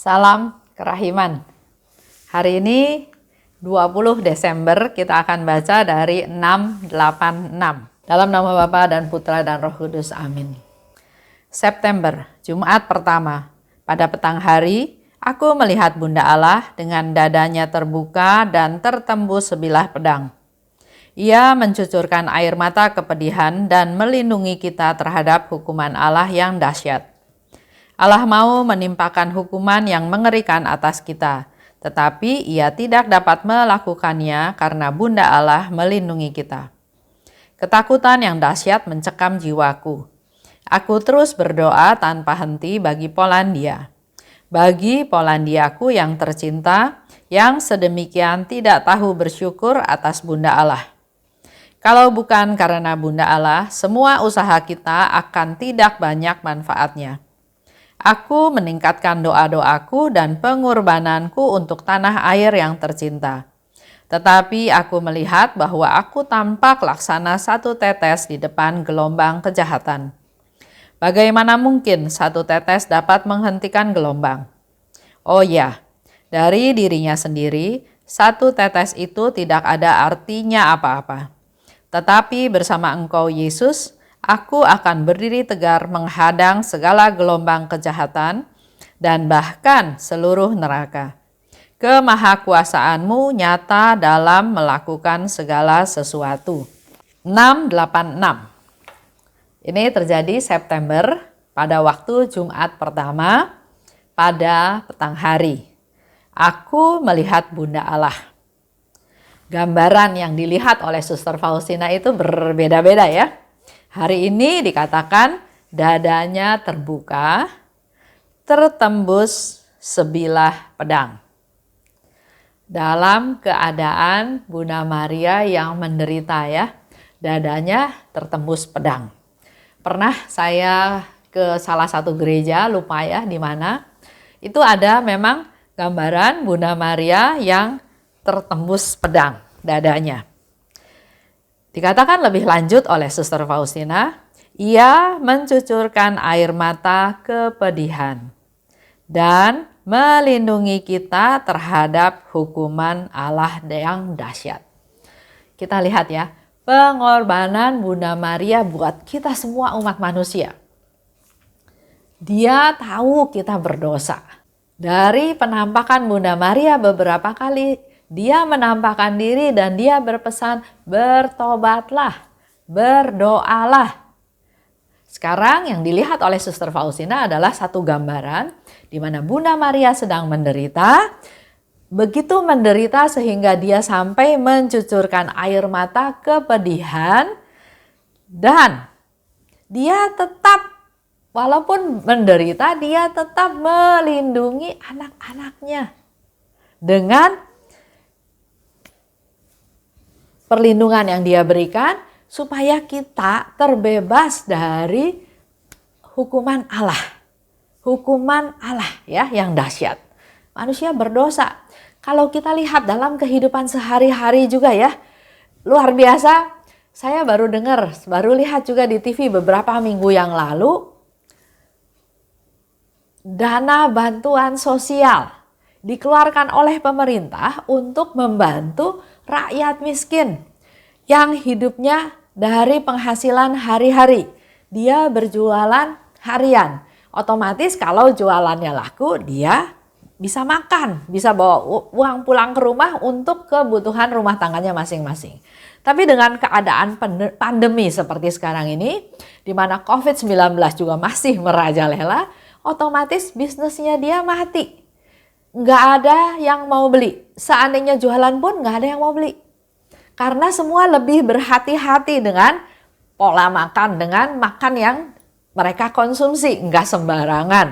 Salam kerahiman. Hari ini 20 Desember kita akan baca dari 686. Dalam nama Bapa dan Putra dan Roh Kudus. Amin. September, Jumat pertama. Pada petang hari, aku melihat Bunda Allah dengan dadanya terbuka dan tertembus sebilah pedang. Ia mencucurkan air mata kepedihan dan melindungi kita terhadap hukuman Allah yang dahsyat. Allah mau menimpakan hukuman yang mengerikan atas kita, tetapi Ia tidak dapat melakukannya karena Bunda Allah melindungi kita. Ketakutan yang dahsyat mencekam jiwaku. Aku terus berdoa tanpa henti bagi Polandia. Bagi Polandiaku yang tercinta, yang sedemikian tidak tahu bersyukur atas Bunda Allah. Kalau bukan karena Bunda Allah, semua usaha kita akan tidak banyak manfaatnya. Aku meningkatkan doa-doaku dan pengorbananku untuk tanah air yang tercinta. Tetapi aku melihat bahwa aku tampak laksana satu tetes di depan gelombang kejahatan. Bagaimana mungkin satu tetes dapat menghentikan gelombang? Oh ya, dari dirinya sendiri, satu tetes itu tidak ada artinya apa-apa. Tetapi bersama Engkau, Yesus, aku akan berdiri tegar menghadang segala gelombang kejahatan dan bahkan seluruh neraka. Kemahakuasaan-Mu nyata dalam melakukan segala sesuatu. 686. Ini terjadi September pada waktu Jumat pertama pada petang hari. Aku melihat Bunda Allah. Gambaran yang dilihat oleh Suster Faustina itu berbeda-beda ya. Hari ini dikatakan dadanya terbuka, tertembus sebilah pedang. Dalam keadaan Bunda Maria yang menderita ya, dadanya tertembus pedang. Pernah saya ke salah satu gereja, lupa ya di mana, itu ada memang gambaran Bunda Maria yang tertembus pedang dadanya. Dikatakan lebih lanjut oleh Suster Faustina, ia mencucurkan air mata kepedihan dan melindungi kita terhadap hukuman Allah yang dahsyat. Kita lihat ya, pengorbanan Bunda Maria buat kita semua umat manusia. Dia tahu kita berdosa. Dari penampakan Bunda Maria beberapa kali, dia menampakkan diri dan dia berpesan, bertobatlah, berdoalah. Sekarang yang dilihat oleh Suster Faustina adalah satu gambaran di mana Bunda Maria sedang menderita. Begitu menderita sehingga dia sampai mencucurkan air mata kepedihan. Dan dia tetap, walaupun menderita, dia tetap melindungi anak-anaknya. Dengan perlindungan yang dia berikan supaya kita terbebas dari hukuman Allah. Hukuman Allah ya yang dahsyat. Manusia berdosa. Kalau kita lihat dalam kehidupan sehari-hari juga ya, luar biasa. Saya baru lihat juga di TV beberapa minggu yang lalu, dana bantuan sosial dikeluarkan oleh pemerintah untuk membantu rakyat miskin yang hidupnya dari penghasilan hari-hari. Dia berjualan harian. Otomatis kalau jualannya laku, dia bisa makan, bisa bawa uang pulang ke rumah untuk kebutuhan rumah tangganya masing-masing. Tapi dengan keadaan pandemi seperti sekarang ini, di mana COVID-19 juga masih merajalela, otomatis bisnisnya dia mati. Nggak ada yang mau beli. Seandainya jualan pun nggak ada yang mau beli. Karena semua lebih berhati-hati dengan pola makan, dengan makan yang mereka konsumsi, nggak sembarangan.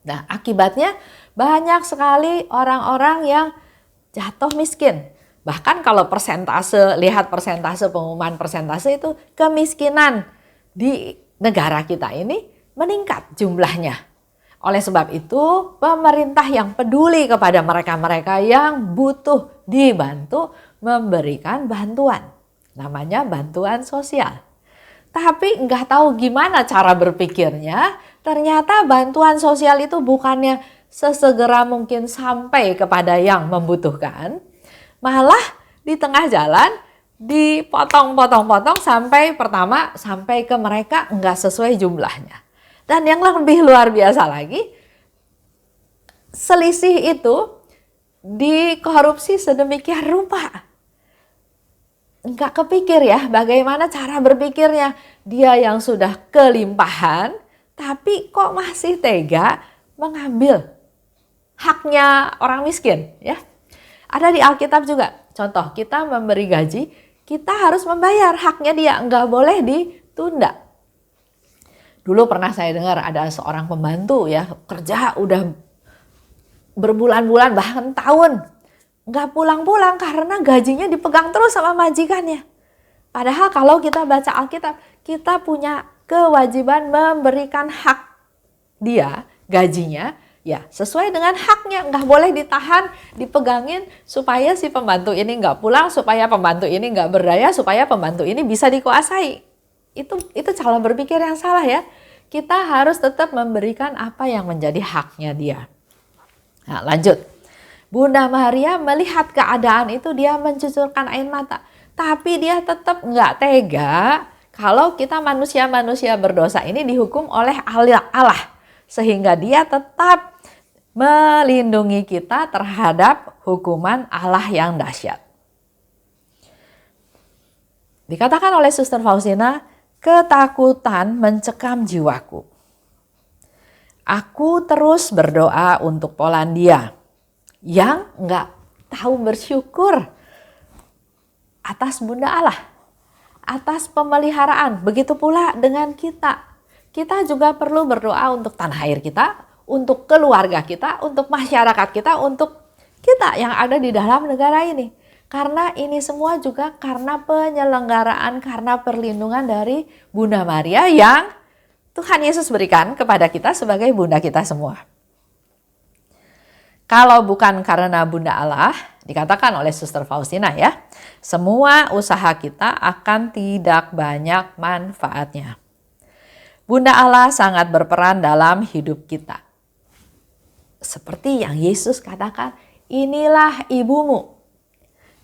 Nah, akibatnya banyak sekali orang-orang yang jatuh miskin. Bahkan kalau lihat persentase pengumuman persentase itu, kemiskinan di negara kita ini meningkat jumlahnya. Oleh sebab itu, pemerintah yang peduli kepada mereka-mereka yang butuh dibantu memberikan bantuan. Namanya bantuan sosial. Tapi nggak tahu gimana cara berpikirnya, ternyata bantuan sosial itu bukannya sesegera mungkin sampai kepada yang membutuhkan, malah di tengah jalan dipotong-potong-potong sampai ke mereka nggak sesuai jumlahnya. Dan yang lebih luar biasa lagi, selisih itu dikorupsi sedemikian rupa. Nggak kepikir ya bagaimana cara berpikirnya. Dia yang sudah kelimpahan, tapi kok masih tega mengambil haknya orang miskin ya. Ada di Alkitab juga. Contoh, kita memberi gaji, kita harus membayar haknya dia, nggak boleh ditunda. Dulu pernah saya dengar ada seorang pembantu ya, kerja udah berbulan-bulan bahkan tahun, nggak pulang-pulang karena gajinya dipegang terus sama majikannya. Padahal kalau kita baca Alkitab, kita punya kewajiban memberikan hak dia, gajinya, ya sesuai dengan haknya, nggak boleh ditahan, dipegangin supaya si pembantu ini nggak pulang, supaya pembantu ini nggak berdaya, supaya pembantu ini bisa dikuasai. Itu cara berpikir yang salah ya. Kita harus tetap memberikan apa yang menjadi haknya dia. Nah, lanjut. Bunda Maria melihat keadaan itu, dia mencucurkan air mata. Tapi dia tetap nggak tega kalau kita manusia-manusia berdosa ini dihukum oleh Allah. Sehingga dia tetap melindungi kita terhadap hukuman Allah yang dahsyat. Dikatakan oleh Suster Faustina, ketakutan mencekam jiwaku. Aku terus berdoa untuk Polandia yang nggak tahu bersyukur atas Bunda Allah, atas pemeliharaan. Begitu pula dengan kita. Kita juga perlu berdoa untuk tanah air kita, untuk keluarga kita, untuk masyarakat kita, untuk kita yang ada di dalam negara ini. Karena ini semua juga karena penyelenggaraan, karena perlindungan dari Bunda Maria yang Tuhan Yesus berikan kepada kita sebagai Bunda kita semua. Kalau bukan karena Bunda Allah, dikatakan oleh Suster Faustina ya, semua usaha kita akan tidak banyak manfaatnya. Bunda Allah sangat berperan dalam hidup kita. Seperti yang Yesus katakan, inilah ibumu.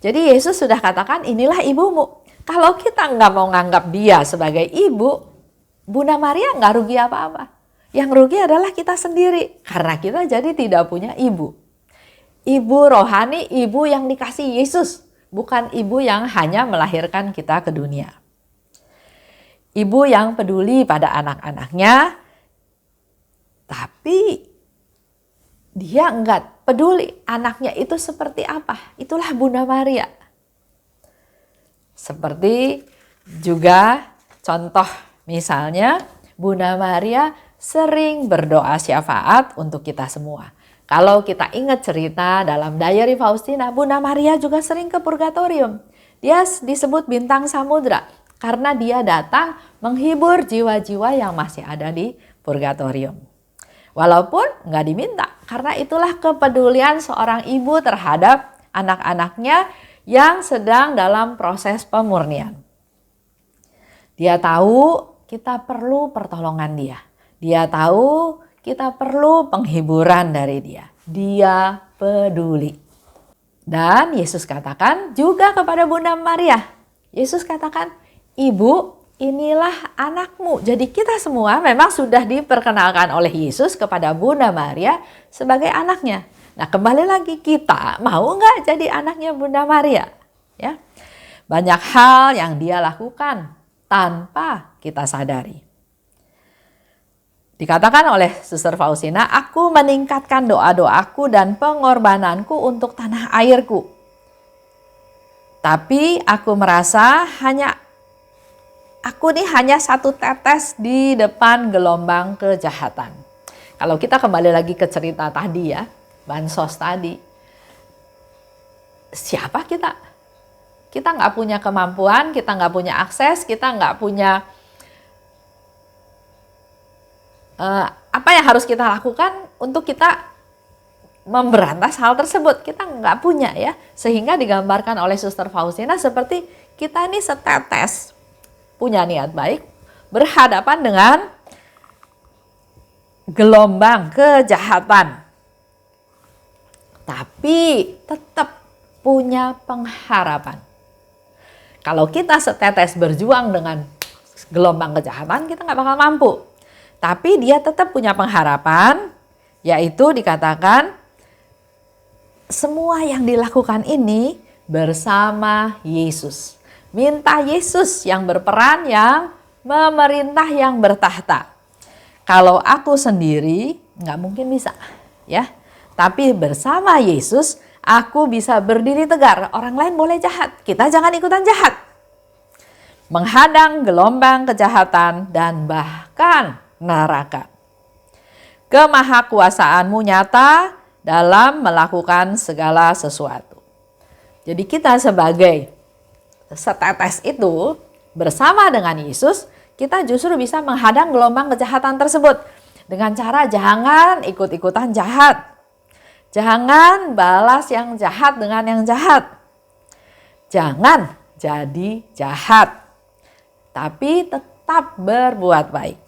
Jadi Yesus sudah katakan inilah ibumu. Kalau kita nggak mau nganggap dia sebagai ibu, Bunda Maria nggak rugi apa-apa. Yang rugi adalah kita sendiri. Karena kita jadi tidak punya ibu. Ibu rohani, ibu yang dikasih Yesus. Bukan ibu yang hanya melahirkan kita ke dunia. Ibu yang peduli pada anak-anaknya. Tapi dia nggak peduli anaknya itu seperti apa. Itulah Bunda Maria. Seperti juga contoh misalnya Bunda Maria sering berdoa syafaat untuk kita semua. Kalau kita ingat cerita dalam Diary Faustina, Bunda Maria juga sering ke purgatorium. Dia disebut bintang samudra karena dia datang menghibur jiwa-jiwa yang masih ada di purgatorium. Walaupun nggak diminta, karena itulah kepedulian seorang ibu terhadap anak-anaknya yang sedang dalam proses pemurnian. Dia tahu kita perlu pertolongan dia. Dia tahu kita perlu penghiburan dari dia. Dia peduli. Dan Yesus katakan juga kepada Bunda Maria. Yesus katakan, Ibu, inilah anakmu. Jadi kita semua memang sudah diperkenalkan oleh Yesus kepada Bunda Maria sebagai anaknya. Nah, kembali lagi, kita mau nggak jadi anaknya Bunda Maria? Ya, banyak hal yang dia lakukan tanpa kita sadari. Dikatakan oleh Suster Faustina, aku meningkatkan doa-doaku dan pengorbananku untuk tanah airku. Tapi aku merasa aku nih hanya satu tetes di depan gelombang kejahatan. Kalau kita kembali lagi ke cerita tadi ya, bansos tadi. Siapa kita? Kita nggak punya kemampuan, kita nggak punya akses, kita nggak punya apa yang harus kita lakukan untuk kita memberantas hal tersebut. Kita nggak punya ya. Sehingga digambarkan oleh Suster Faustina seperti kita ini setetes punya niat baik berhadapan dengan gelombang kejahatan tapi tetap punya pengharapan. Kalau kita setetes berjuang dengan gelombang kejahatan, kita nggak bakal mampu. Tapi dia tetap punya pengharapan, yaitu dikatakan semua yang dilakukan ini bersama Yesus. Minta Yesus yang berperan, yang memerintah, yang bertahta. Kalau aku sendiri nggak mungkin bisa, ya. Tapi bersama Yesus aku bisa berdiri tegar. Orang lain boleh jahat, kita jangan ikutan jahat. Menghadang gelombang kejahatan dan bahkan neraka. Kemahakuasaanmu nyata dalam melakukan segala sesuatu. Jadi kita sebagai setetes itu bersama dengan Yesus, kita justru bisa menghadang gelombang kejahatan tersebut dengan cara jangan ikut-ikutan jahat. Jangan balas yang jahat dengan yang jahat. Jangan jadi jahat, tapi tetap berbuat baik.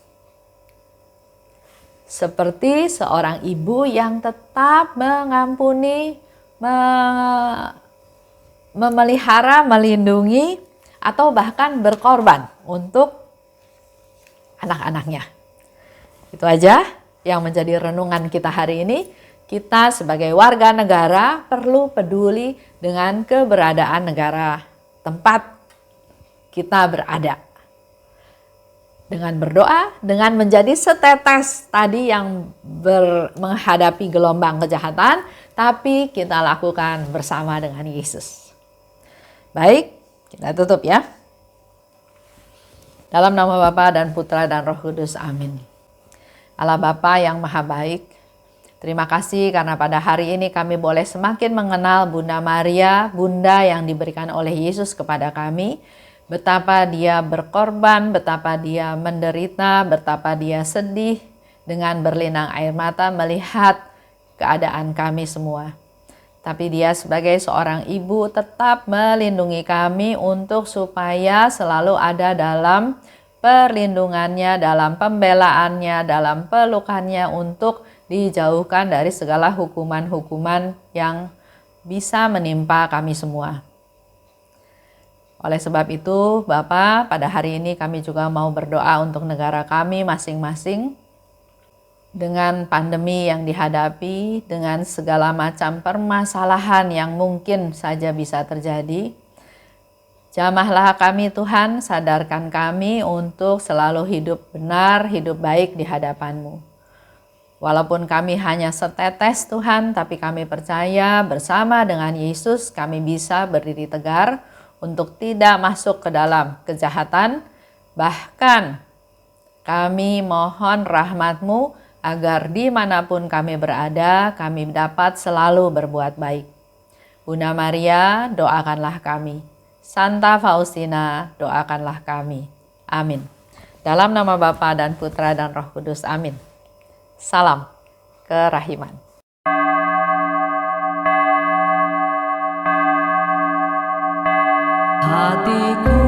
Seperti seorang ibu yang tetap mengampuni, memelihara, melindungi, atau bahkan berkorban untuk anak-anaknya. Itu aja yang menjadi renungan kita hari ini. Kita sebagai warga negara perlu peduli dengan keberadaan negara tempat kita berada. Dengan berdoa, dengan menjadi setetes tadi yang menghadapi gelombang kejahatan, tapi kita lakukan bersama dengan Yesus. Baik, kita tutup ya. Dalam nama Bapa dan Putra dan Roh Kudus, amin. Allah Bapa yang maha baik, terima kasih karena pada hari ini kami boleh semakin mengenal Bunda Maria, Bunda yang diberikan oleh Yesus kepada kami. Betapa dia berkorban, betapa dia menderita, betapa dia sedih dengan berlinang air mata melihat keadaan kami semua. Tapi dia sebagai seorang ibu tetap melindungi kami untuk supaya selalu ada dalam perlindungannya, dalam pembelaannya, dalam pelukannya untuk dijauhkan dari segala hukuman-hukuman yang bisa menimpa kami semua. Oleh sebab itu, Bapak, pada hari ini kami juga mau berdoa untuk negara kami masing-masing dengan pandemi yang dihadapi, dengan segala macam permasalahan yang mungkin saja bisa terjadi. Jamahlah kami Tuhan, sadarkan kami untuk selalu hidup benar, hidup baik di hadapan-Mu. Walaupun kami hanya setetes Tuhan, tapi kami percaya bersama dengan Yesus kami bisa berdiri tegar untuk tidak masuk ke dalam kejahatan. Bahkan kami mohon rahmat-Mu agar dimanapun kami berada, kami dapat selalu berbuat baik. Bunda Maria, doakanlah kami. Santa Faustina, doakanlah kami. Amin. Dalam nama Bapa dan Putra dan Roh Kudus, amin. Salam kerahiman. Hatiku